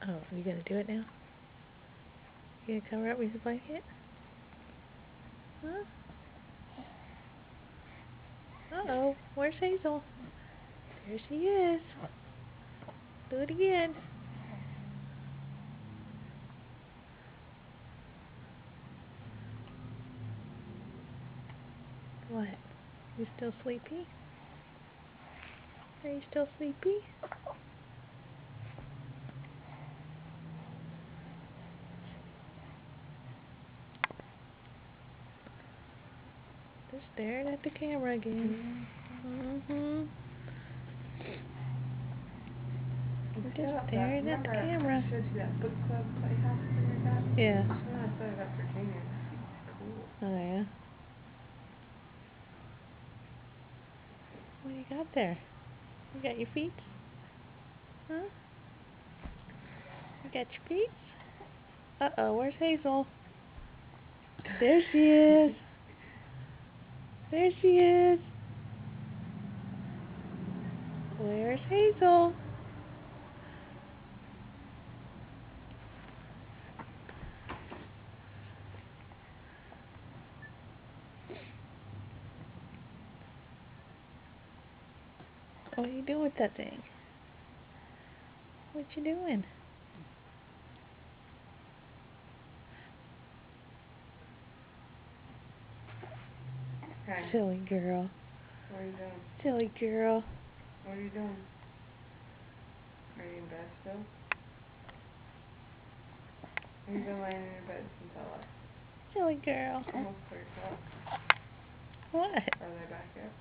Oh, are you gonna do it now? You gonna cover up with the blanket? Huh? Uh-oh, where's Hazel? There she is. Do it again. What? You still sleepy? Are you still sleepy? Just staring at the camera again. Mm-hmm. Just staring at the camera. I showed you that book club playhouse thing I got? Yeah. I want to set it up for Junior. It's cool. Oh, yeah? What do you got there? You got your feet? Huh? You got your feet? Uh-oh, where's Hazel? There she is. There she is. Where's Hazel? What are you doing with that thing? What you doing? Okay. Silly girl. What are you doing? Silly girl. What are you doing? Are you in bed still? Have you been laying in your bed since I left? Silly girl. Almost 3 o'clock. What? Are they back yet?